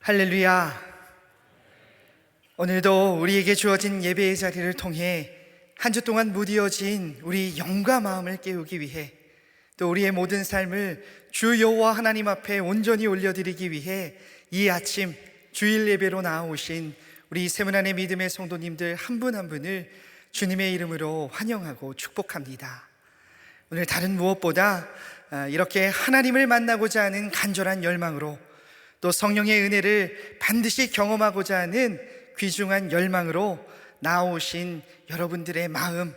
할렐루야. 오늘도 우리에게 주어진 예배의 자리를 통해 한 주 동안 무디어진 우리 영과 마음을 깨우기 위해, 또 우리의 모든 삶을 주 여호와 하나님 앞에 온전히 올려드리기 위해 이 아침 주일 예배로 나아오신 우리 세문안의 믿음의 성도님들 한 분 한 분을 주님의 이름으로 환영하고 축복합니다. 오늘 다른 무엇보다 이렇게 하나님을 만나고자 하는 간절한 열망으로, 또 성령의 은혜를 반드시 경험하고자 하는 귀중한 열망으로 나오신 여러분들의 마음,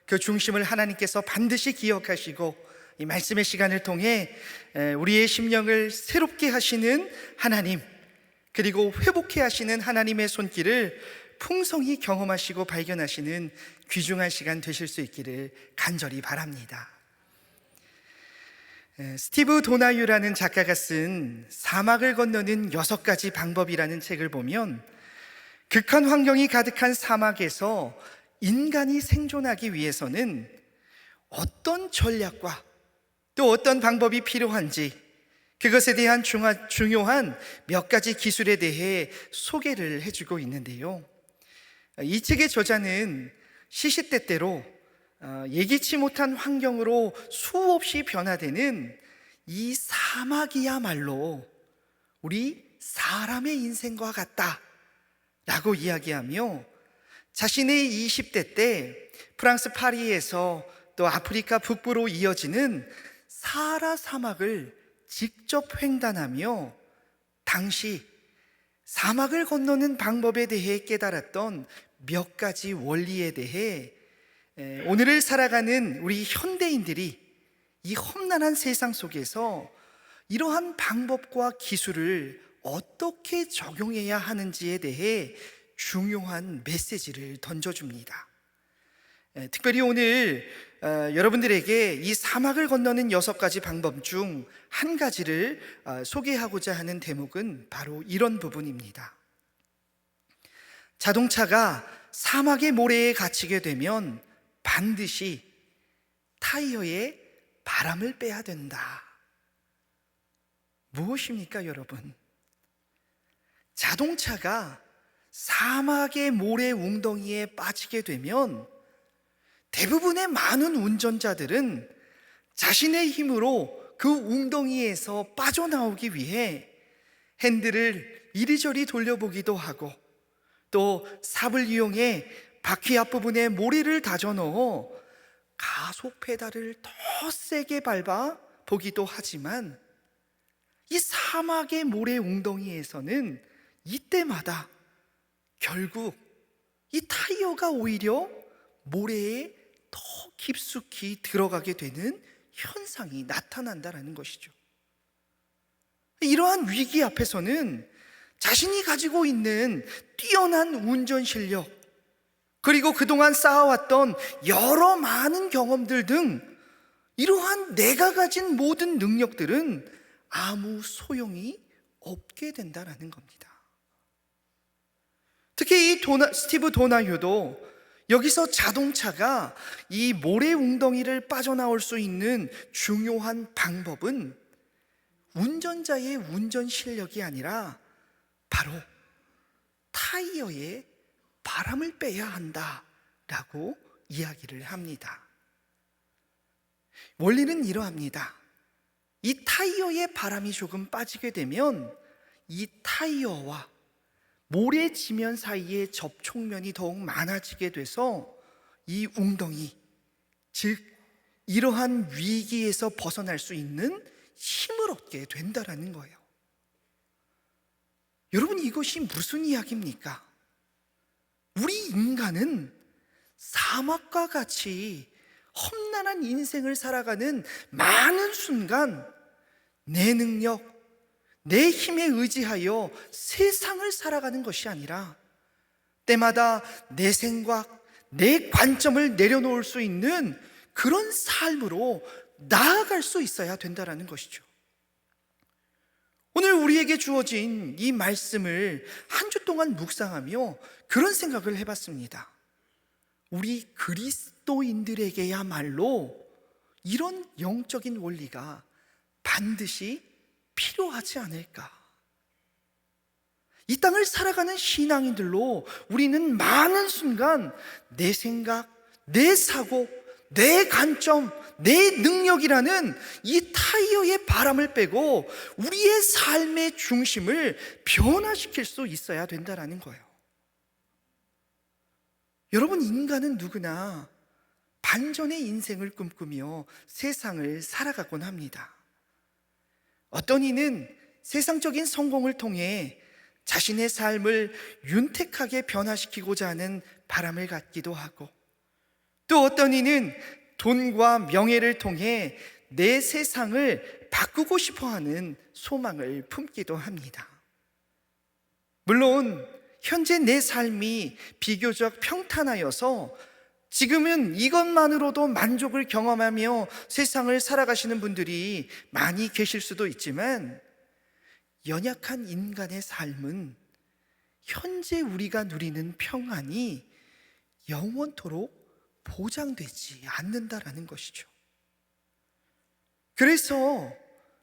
그 중심을 하나님께서 반드시 기억하시고 이 말씀의 시간을 통해 우리의 심령을 새롭게 하시는 하나님, 그리고 회복해 하시는 하나님의 손길을 풍성히 경험하시고 발견하시는 귀중한 시간 되실 수 있기를 간절히 바랍니다. 스티브 도나유라는 작가가 쓴 사막을 건너는 6가지 방법이라는 책을 보면, 극한 환경이 가득한 사막에서 인간이 생존하기 위해서는 어떤 전략과 또 어떤 방법이 필요한지, 그것에 대한 중요한 몇 가지 기술에 대해 소개를 해주고 있는데요, 이 책의 저자는 시시때때로 예기치 못한 환경으로 수없이 변화되는 이 사막이야말로 우리 사람의 인생과 같다 라고 이야기하며, 자신의 20대 때 프랑스 파리에서 또 아프리카 북부로 이어지는 사하라 사막을 직접 횡단하며 당시 사막을 건너는 방법에 대해 깨달았던 몇 가지 원리에 대해 오늘을 살아가는 우리 현대인들이 이 험난한 세상 속에서 이러한 방법과 기술을 어떻게 적용해야 하는지에 대해 중요한 메시지를 던져줍니다. 특별히 오늘 여러분들에게 이 사막을 건너는 6가지 방법 중 한 가지를 소개하고자 하는 대목은 바로 이런 부분입니다. 자동차가 사막의 모래에 갇히게 되면 반드시 타이어에 바람을 빼야 된다. 무엇입니까, 여러분? 자동차가 사막의 모래 웅덩이에 빠지게 되면 대부분의 많은 운전자들은 자신의 힘으로 그 웅덩이에서 빠져나오기 위해 핸들을 이리저리 돌려보기도 하고, 또 삽을 이용해 바퀴 앞부분에 모래를 다져 넣어 가속 페달을 더 세게 밟아 보기도 하지만, 이 사막의 모래 웅덩이에서는 이때마다 결국 이 타이어가 오히려 모래에 더 깊숙이 들어가게 되는 현상이 나타난다는 것이죠. 이러한 위기 앞에서는 자신이 가지고 있는 뛰어난 운전 실력, 그리고 그동안 쌓아왔던 여러 많은 경험들 등 이러한 내가 가진 모든 능력들은 아무 소용이 없게 된다는 겁니다. 특히 이 스티브 도나휴도 여기서 자동차가 이 모래 웅덩이를 빠져나올 수 있는 중요한 방법은 운전자의 운전 실력이 아니라 바로 타이어에 바람을 빼야 한다라고 이야기를 합니다. 원리는 이러합니다. 이 타이어에 바람이 조금 빠지게 되면 이 타이어와 모래 지면 사이의 접촉면이 더욱 많아지게 돼서 이 웅덩이, 즉 이러한 위기에서 벗어날 수 있는 힘을 얻게 된다는 거예요. 여러분, 이것이 무슨 이야기입니까? 우리 인간은 사막과 같이 험난한 인생을 살아가는 많은 순간 내 능력, 내 힘에 의지하여 세상을 살아가는 것이 아니라 때마다 내 생각, 내 관점을 내려놓을 수 있는 그런 삶으로 나아갈 수 있어야 된다는 것이죠. 오늘 우리에게 주어진 이 말씀을 한 주 동안 묵상하며 그런 생각을 해봤습니다. 우리 그리스도인들에게야말로 이런 영적인 원리가 반드시 필요하지 않을까? 이 땅을 살아가는 신앙인들로 우리는 많은 순간 내 생각, 내 사고, 내 관점, 내 능력이라는 이 타이어의 바람을 빼고 우리의 삶의 중심을 변화시킬 수 있어야 된다는 거예요. 여러분, 인간은 누구나 반전의 인생을 꿈꾸며 세상을 살아가곤 합니다. 어떤 이는 세상적인 성공을 통해 자신의 삶을 윤택하게 변화시키고자 하는 바람을 갖기도 하고, 또 어떤 이는 돈과 명예를 통해 내 세상을 바꾸고 싶어하는 소망을 품기도 합니다. 물론 현재 내 삶이 비교적 평탄하여서 지금은 이것만으로도 만족을 경험하며 세상을 살아가시는 분들이 많이 계실 수도 있지만, 연약한 인간의 삶은 현재 우리가 누리는 평안이 영원토록 보장되지 않는다라는 것이죠. 그래서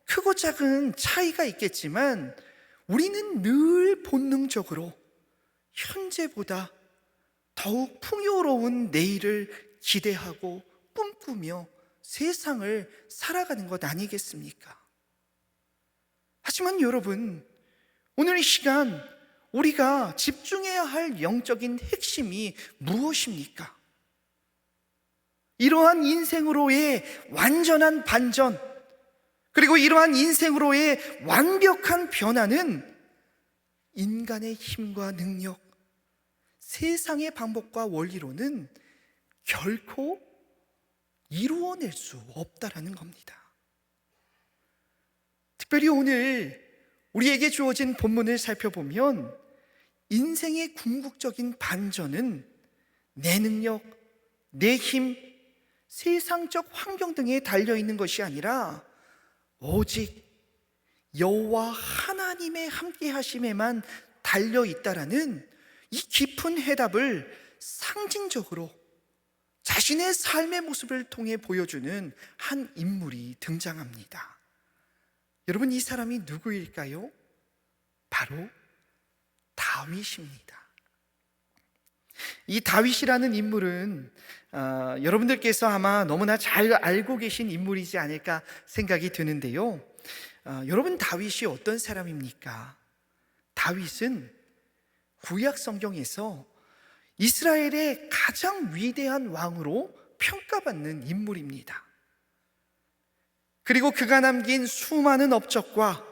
크고 작은 차이가 있겠지만 우리는 늘 본능적으로 현재보다 더욱 풍요로운 내일을 기대하고 꿈꾸며 세상을 살아가는 것 아니겠습니까? 하지만 여러분, 오늘 이 시간 우리가 집중해야 할 영적인 핵심이 무엇입니까? 이러한 인생으로의 완전한 반전, 그리고 이러한 인생으로의 완벽한 변화는 인간의 힘과 능력, 세상의 방법과 원리로는 결코 이루어낼 수 없다라는 겁니다. 특별히 오늘 우리에게 주어진 본문을 살펴보면 인생의 궁극적인 반전은 내 능력, 내 힘, 세상적 환경 등에 달려있는 것이 아니라 오직 여호와 하나님의 함께 하심에만 달려있다라는 이 깊은 해답을 상징적으로 자신의 삶의 모습을 통해 보여주는 한 인물이 등장합니다. 여러분, 이 사람이 누구일까요? 바로 다윗입니다. 이 다윗이라는 인물은 여러분들께서 아마 너무나 잘 알고 계신 인물이지 않을까 생각이 드는데요. 여러분, 다윗이 어떤 사람입니까? 다윗은 구약 성경에서 이스라엘의 가장 위대한 왕으로 평가받는 인물입니다. 그리고 그가 남긴 수많은 업적과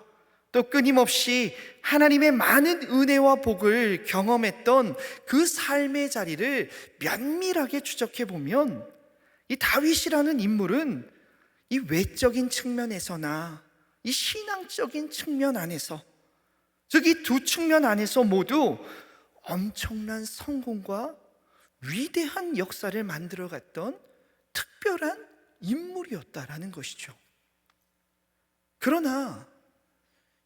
또 끊임없이 하나님의 많은 은혜와 복을 경험했던 그 삶의 자리를 면밀하게 추적해 보면 이 다윗이라는 인물은 이 외적인 측면에서나 이 신앙적인 측면 안에서, 즉 이 두 측면 안에서 모두 엄청난 성공과 위대한 역사를 만들어갔던 특별한 인물이었다라는 것이죠. 그러나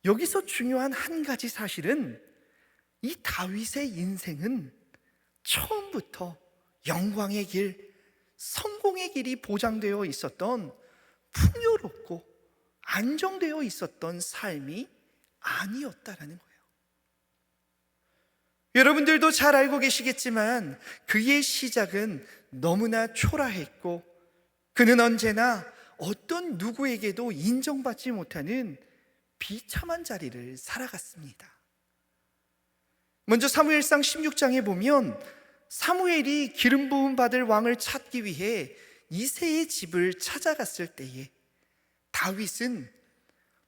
여기서 중요한 한 가지 사실은 이 다윗의 인생은 처음부터 영광의 길, 성공의 길이 보장되어 있었던 풍요롭고 안정되어 있었던 삶이 아니었다라는 거예요. 여러분들도 잘 알고 계시겠지만 그의 시작은 너무나 초라했고, 그는 언제나 어떤 누구에게도 인정받지 못하는 비참한 자리를 살아갔습니다. 먼저 사무엘상 16장에 보면 사무엘이 기름 부음 받을 왕을 찾기 위해 이새의 집을 찾아갔을 때에 다윗은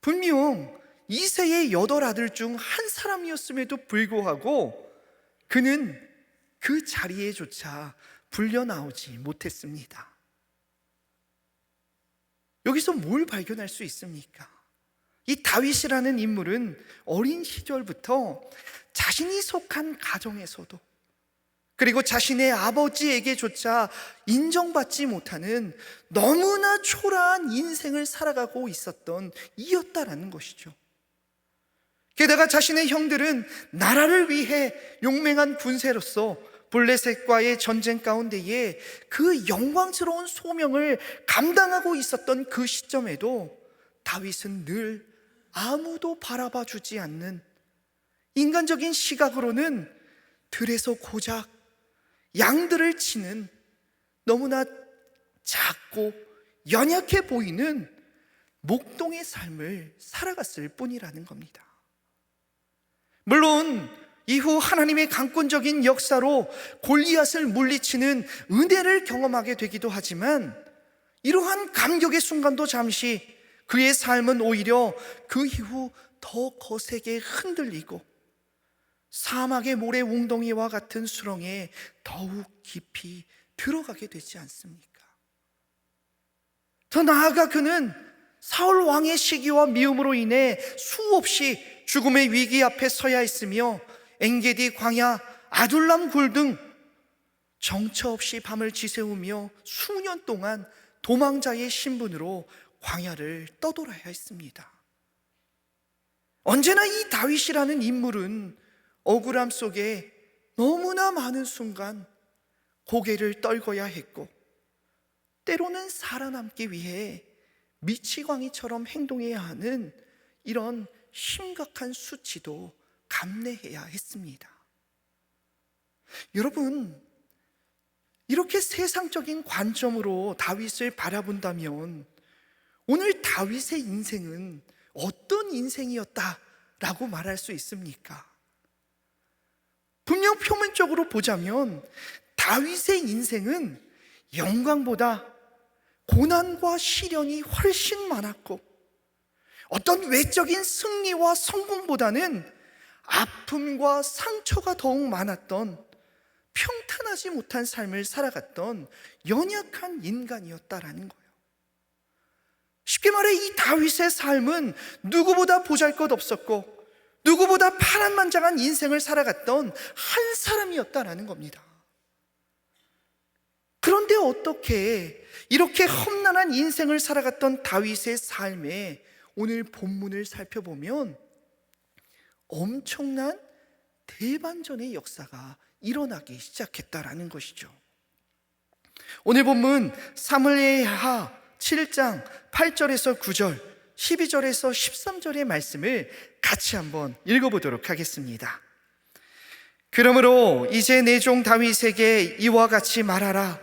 분명 이새의 8아들 중 한 사람이었음에도 불구하고 그는 그 자리에조차 불려 나오지 못했습니다. 여기서 뭘 발견할 수 있습니까? 이 다윗이라는 인물은 어린 시절부터 자신이 속한 가정에서도, 그리고 자신의 아버지에게조차 인정받지 못하는 너무나 초라한 인생을 살아가고 있었던 이였다라는 것이죠. 게다가 자신의 형들은 나라를 위해 용맹한 군세로서 블레셋과의 전쟁 가운데에 그 영광스러운 소명을 감당하고 있었던 그 시점에도 다윗은 늘 아무도 바라봐 주지 않는 인간적인 시각으로는 들에서 고작 양들을 치는 너무나 작고 연약해 보이는 목동의 삶을 살아갔을 뿐이라는 겁니다. 물론 이후 하나님의 강권적인 역사로 골리앗을 물리치는 은혜를 경험하게 되기도 하지만, 이러한 감격의 순간도 잠시, 그의 삶은 오히려 그 이후 더 거세게 흔들리고 사막의 모래 웅덩이와 같은 수렁에 더욱 깊이 들어가게 되지 않습니까? 더 나아가 그는 사울 왕의 시기와 미움으로 인해 수없이 죽음의 위기 앞에 서야 했으며, 엔게디 광야, 아둘람 굴 등 정처 없이 밤을 지새우며 수년 동안 도망자의 신분으로 광야를 떠돌아야 했습니다. 언제나 이 다윗이라는 인물은 억울함 속에 너무나 많은 순간 고개를 떨궈야 했고, 때로는 살아남기 위해 미치광이처럼 행동해야 하는 이런 심각한 수치도 감내해야 했습니다. 여러분, 이렇게 세상적인 관점으로 다윗을 바라본다면 오늘 다윗의 인생은 어떤 인생이었다라고 말할 수 있습니까? 분명 표면적으로 보자면 다윗의 인생은 영광보다 고난과 시련이 훨씬 많았고, 어떤 외적인 승리와 성공보다는 아픔과 상처가 더욱 많았던, 평탄하지 못한 삶을 살아갔던 연약한 인간이었다라는 거예요. 쉽게 말해 이 다윗의 삶은 누구보다 보잘것없었고 누구보다 파란만장한 인생을 살아갔던 한 사람이었다라는 겁니다. 그런데 어떻게 이렇게 험난한 인생을 살아갔던 다윗의 삶에 오늘 본문을 살펴보면 엄청난 대반전의 역사가 일어나기 시작했다라는 것이죠. 오늘 본문 사무엘하 7장 8절에서 9절, 12절에서 13절의 말씀을 같이 한번 읽어보도록 하겠습니다. 그러므로 이제 내 종 다윗에게 이와 같이 말하라.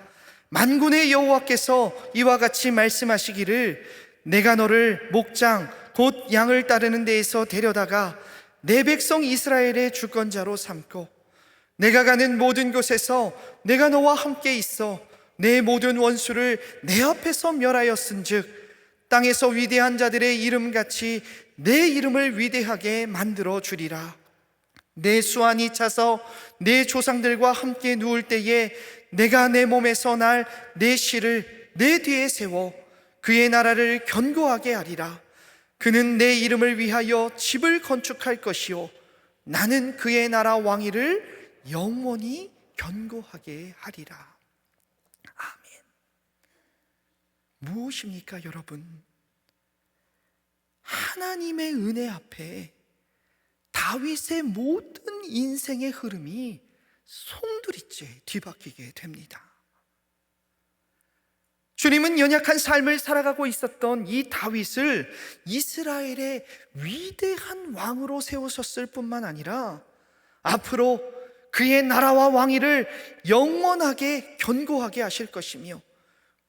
만군의 여호와께서 이와 같이 말씀하시기를, 내가 너를 목장 곧 양을 따르는 데에서 데려다가 내 백성 이스라엘의 주권자로 삼고, 내가 가는 모든 곳에서 내가 너와 함께 있어 내 모든 원수를 내 앞에서 멸하였은즉, 땅에서 위대한 자들의 이름같이 내 이름을 위대하게 만들어 주리라. 내 수완이 차서 내 조상들과 함께 누울 때에 내가 내 몸에서 날 내 씨를 내 뒤에 세워 그의 나라를 견고하게 하리라. 그는 내 이름을 위하여 집을 건축할 것이요 나는 그의 나라 왕위를 영원히 견고하게 하리라. 아멘. 무엇입니까, 여러분? 하나님의 은혜 앞에 다윗의 모든 인생의 흐름이 송두리째 뒤바뀌게 됩니다. 주님은 연약한 삶을 살아가고 있었던 이 다윗을 이스라엘의 위대한 왕으로 세우셨을 뿐만 아니라 앞으로 그의 나라와 왕위를 영원하게 견고하게 하실 것이며,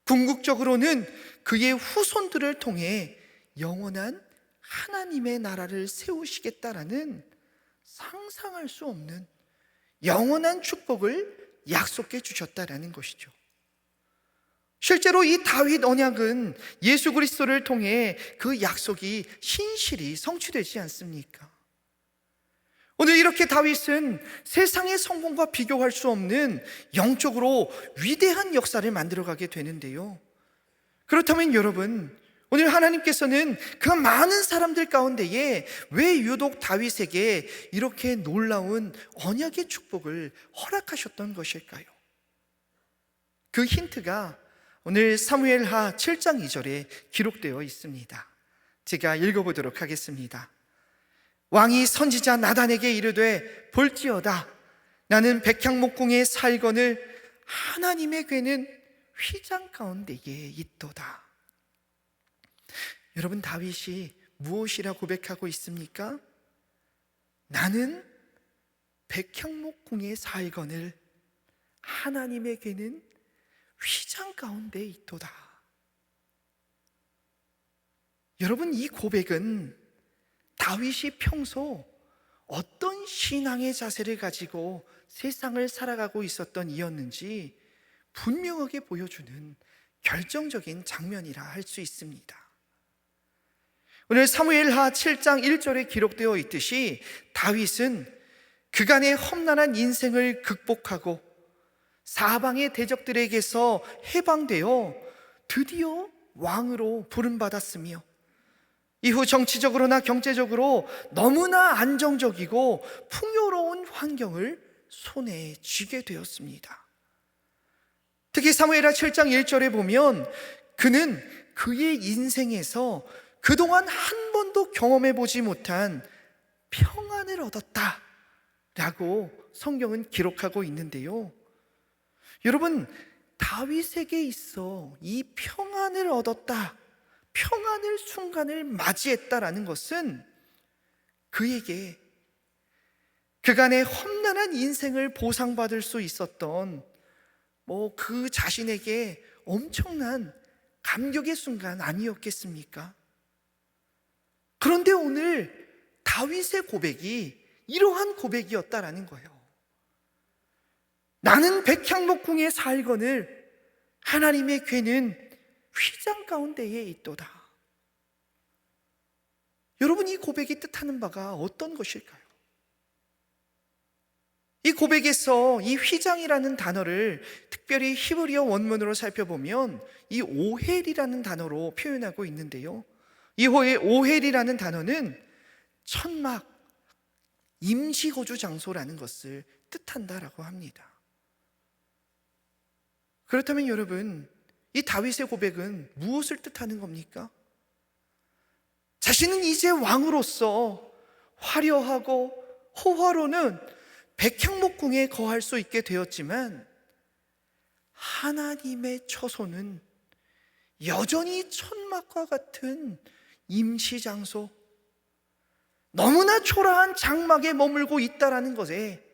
궁극적으로는 그의 후손들을 통해 영원한 하나님의 나라를 세우시겠다라는 상상할 수 없는 영원한 축복을 약속해 주셨다라는 것이죠. 실제로 이 다윗 언약은 예수 그리스도를 통해 그 약속이 신실히 성취되지 않습니까? 오늘 이렇게 다윗은 세상의 성공과 비교할 수 없는 영적으로 위대한 역사를 만들어가게 되는데요. 그렇다면 여러분, 오늘 하나님께서는 그 많은 사람들 가운데에 왜 유독 다윗에게 이렇게 놀라운 언약의 축복을 허락하셨던 것일까요? 그 힌트가 오늘 사무엘하 7장 2절에 기록되어 있습니다. 제가 읽어보도록 하겠습니다. 왕이 선지자 나단에게 이르되, 볼지어다 나는 백향목궁에 살거늘 하나님의 궤는 휘장 가운데에 있도다. 여러분, 다윗이 무엇이라 고백하고 있습니까? 나는 백향목궁의 살건을 하나님에게는 휘장 가운데 있도다. 여러분, 이 고백은 다윗이 평소 어떤 신앙의 자세를 가지고 세상을 살아가고 있었던 이였는지 분명하게 보여주는 결정적인 장면이라 할 수 있습니다. 오늘 사무엘하 7장 1절에 기록되어 있듯이 다윗은 그간의 험난한 인생을 극복하고 사방의 대적들에게서 해방되어 드디어 왕으로 부름받았으며 이후 정치적으로나 경제적으로 너무나 안정적이고 풍요로운 환경을 손에 쥐게 되었습니다. 특히 사무엘하 7장 1절에 보면 그는 그의 인생에서 그동안 한 번도 경험해 보지 못한 평안을 얻었다라고 성경은 기록하고 있는데요. 여러분, 다윗에게 있어 이 평안을 얻었다, 평안의 순간을 맞이했다라는 것은 그에게 그간의 험난한 인생을 보상받을 수 있었던 그 자신에게 엄청난 감격의 순간 아니었겠습니까? 그런데 오늘 다윗의 고백이 이러한 고백이었다라는 거예요. 나는 백향목궁의 살건을 하나님의 궤는 휘장 가운데에 있도다. 여러분, 이 고백이 뜻하는 바가 어떤 것일까요? 이 고백에서 이 휘장이라는 단어를 특별히 히브리어 원문으로 살펴보면 이 오헬이라는 단어로 표현하고 있는데요, 이 오헬이라는 단어는 천막, 임시거주 장소라는 것을 뜻한다라고 합니다. 그렇다면 여러분, 이 다윗의 고백은 무엇을 뜻하는 겁니까? 자신은 이제 왕으로서 화려하고 호화로는 백향목궁에 거할 수 있게 되었지만 하나님의 처소는 여전히 천막과 같은 임시장소, 너무나 초라한 장막에 머물고 있다라는 것에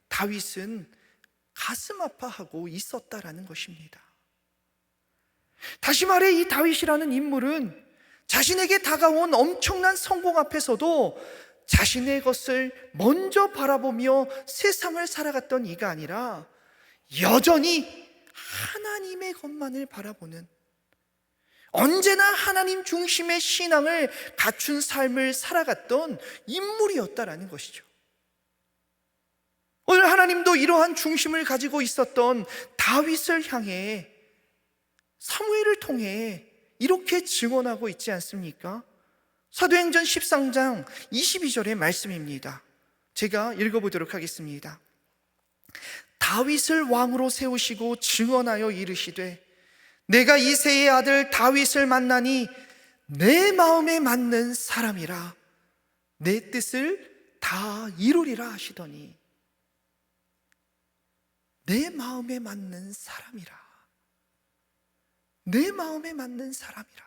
다윗은 가슴 아파하고 있었다라는 것입니다. 다시 말해, 이 다윗이라는 인물은 자신에게 다가온 엄청난 성공 앞에서도 자신의 것을 먼저 바라보며 세상을 살아갔던 이가 아니라 여전히 하나님의 것만을 바라보는, 언제나 하나님 중심의 신앙을 갖춘 삶을 살아갔던 인물이었다라는 것이죠. 오늘 하나님도 이러한 중심을 가지고 있었던 다윗을 향해 사무엘을 통해 이렇게 증언하고 있지 않습니까? 사도행전 13장 22절의 말씀입니다. 제가 읽어보도록 하겠습니다. 다윗을 왕으로 세우시고 증언하여 이르시되 내가 이새의 아들 다윗을 만나니 내 마음에 맞는 사람이라, 내 뜻을 다 이루리라 하시더니, 내 마음에 맞는 사람이라, 내 마음에 맞는 사람이라.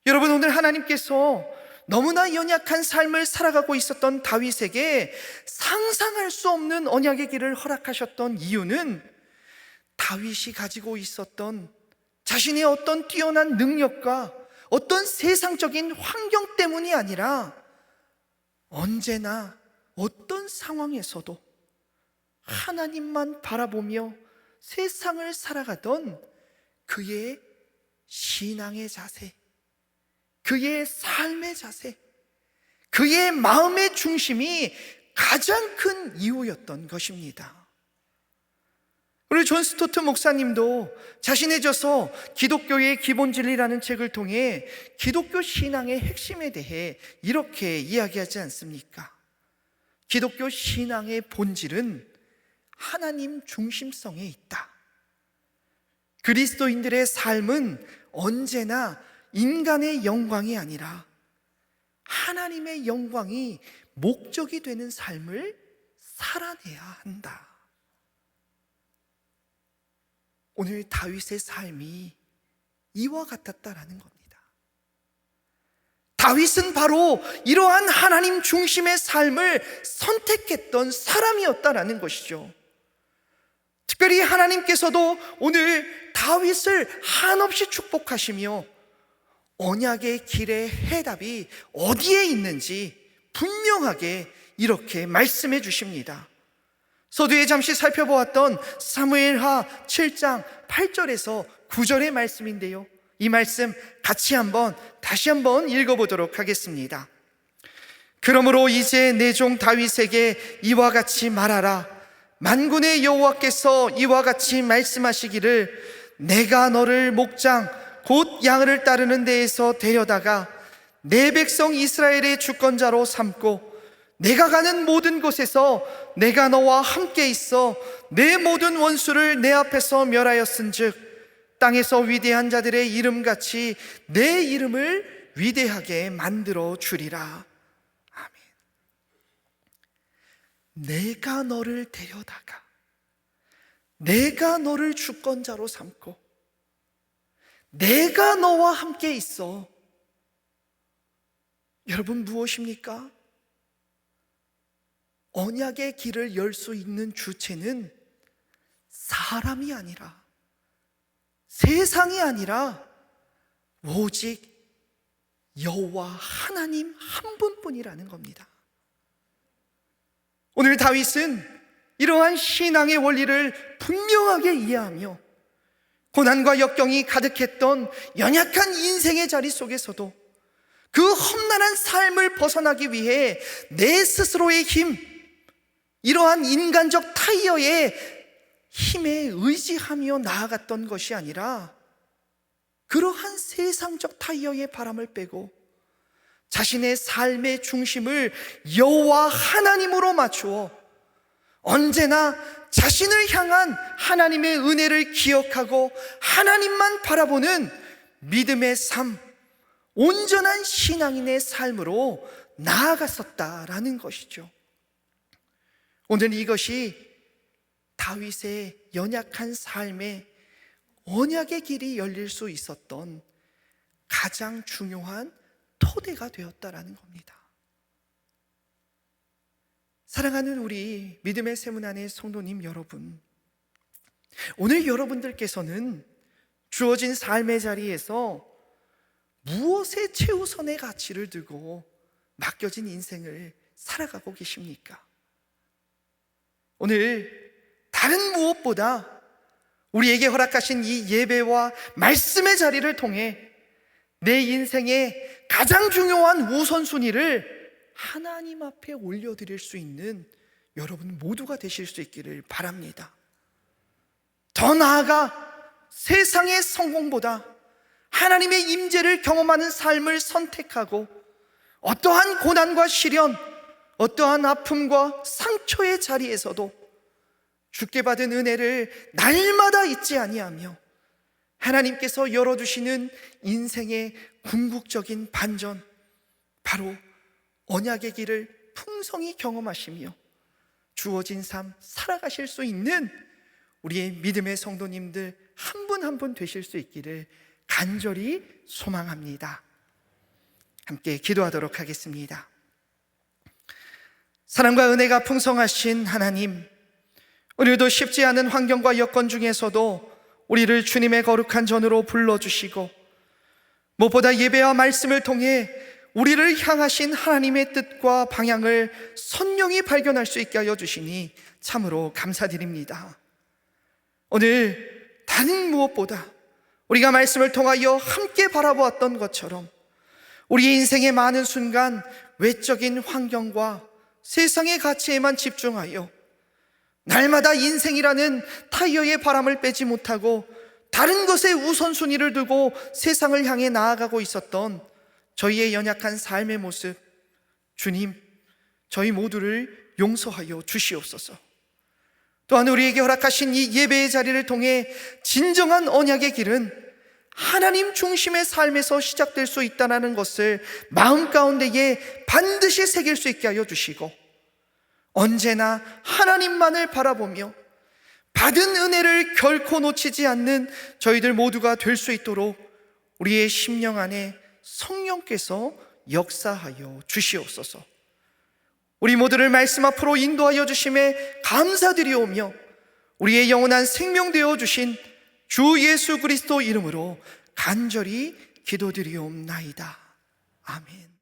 여러분, 오늘 하나님께서 너무나 연약한 삶을 살아가고 있었던 다윗에게 상상할 수 없는 언약의 길을 허락하셨던 이유는 다윗이 가지고 있었던 자신의 어떤 뛰어난 능력과 어떤 세상적인 환경 때문이 아니라 언제나 어떤 상황에서도 하나님만 바라보며 세상을 살아가던 그의 신앙의 자세, 그의 삶의 자세, 그의 마음의 중심이 가장 큰 이유였던 것입니다. 우리 존 스토트 목사님도 자신의 저서 기독교의 기본 진리라는 책을 통해 기독교 신앙의 핵심에 대해 이렇게 이야기하지 않습니까? 기독교 신앙의 본질은 하나님 중심성에 있다. 그리스도인들의 삶은 언제나 인간의 영광이 아니라 하나님의 영광이 목적이 되는 삶을 살아내야 한다. 오늘 다윗의 삶이 이와 같았다라는 겁니다. 다윗은 바로 이러한 하나님 중심의 삶을 선택했던 사람이었다라는 것이죠. 특별히 하나님께서도 오늘 다윗을 한없이 축복하시며 언약의 길의 해답이 어디에 있는지 분명하게 이렇게 말씀해 주십니다. 서두에 잠시 살펴보았던 사무엘하 7장 8절에서 9절의 말씀인데요, 이 말씀 같이 다시 한번 읽어보도록 하겠습니다. 그러므로 이제 내 종 다윗에게 이와 같이 말하라. 만군의 여호와께서 이와 같이 말씀하시기를 내가 너를 목장 곧 양을 따르는 데에서 데려다가 내 백성 이스라엘의 주권자로 삼고 내가 가는 모든 곳에서 내가 너와 함께 있어 내 모든 원수를 내 앞에서 멸하였은즉 땅에서 위대한 자들의 이름같이 내 이름을 위대하게 만들어 주리라. 아멘. 내가 너를 데려다가 내가 너를 주권자로 삼고 내가 너와 함께 있어. 여러분, 무엇입니까? 언약의 길을 열 수 있는 주체는 사람이 아니라, 세상이 아니라 오직 여호와 하나님 한 분뿐이라는 겁니다. 오늘 다윗은 이러한 신앙의 원리를 분명하게 이해하며 고난과 역경이 가득했던 연약한 인생의 자리 속에서도 그 험난한 삶을 벗어나기 위해 내 스스로의 힘, 이러한 인간적 타이어의 힘에 의지하며 나아갔던 것이 아니라 그러한 세상적 타이어의 바람을 빼고 자신의 삶의 중심을 여호와 하나님으로 맞추어 언제나 자신을 향한 하나님의 은혜를 기억하고 하나님만 바라보는 믿음의 삶, 온전한 신앙인의 삶으로 나아갔었다라는 것이죠. 오늘 이것이 다윗의 연약한 삶에 언약의 길이 열릴 수 있었던 가장 중요한 토대가 되었다라는 겁니다. 사랑하는 우리 믿음의 세문안의 성도님 여러분, 오늘 여러분들께서는 주어진 삶의 자리에서 무엇에 최우선의 가치를 두고 맡겨진 인생을 살아가고 계십니까? 오늘 다른 무엇보다 우리에게 허락하신 이 예배와 말씀의 자리를 통해 내 인생의 가장 중요한 우선순위를 하나님 앞에 올려드릴 수 있는 여러분 모두가 되실 수 있기를 바랍니다. 더 나아가 세상의 성공보다 하나님의 임재를 경험하는 삶을 선택하고 어떠한 고난과 시련, 어떠한 아픔과 상처의 자리에서도 주께 받은 은혜를 날마다 잊지 아니하며 하나님께서 열어주시는 인생의 궁극적인 반전, 바로 언약의 길을 풍성히 경험하시며 주어진 삶 살아가실 수 있는 우리의 믿음의 성도님들 한 분 한 분 되실 수 있기를 간절히 소망합니다. 함께 기도하도록 하겠습니다. 사랑과 은혜가 풍성하신 하나님, 오늘도 쉽지 않은 환경과 여건 중에서도 우리를 주님의 거룩한 전으로 불러주시고 무엇보다 예배와 말씀을 통해 우리를 향하신 하나님의 뜻과 방향을 선명히 발견할 수 있게 하여 주시니 참으로 감사드립니다. 오늘 다른 무엇보다 우리가 말씀을 통하여 함께 바라보았던 것처럼 우리의 인생의 많은 순간 외적인 환경과 세상의 가치에만 집중하여 날마다 인생이라는 타이어의 바람을 빼지 못하고 다른 것에 우선순위를 두고 세상을 향해 나아가고 있었던 저희의 연약한 삶의 모습, 주님, 저희 모두를 용서하여 주시옵소서. 또한 우리에게 허락하신 이 예배의 자리를 통해 진정한 언약의 길은 하나님 중심의 삶에서 시작될 수 있다는 것을 마음 가운데에 반드시 새길 수 있게 하여 주시고 언제나 하나님만을 바라보며 받은 은혜를 결코 놓치지 않는 저희들 모두가 될 수 있도록 우리의 심령 안에 성령께서 역사하여 주시옵소서. 우리 모두를 말씀 앞으로 인도하여 주심에 감사드리오며 우리의 영원한 생명 되어 주신 주 예수 그리스도 이름으로 간절히 기도드리옵나이다. 아멘.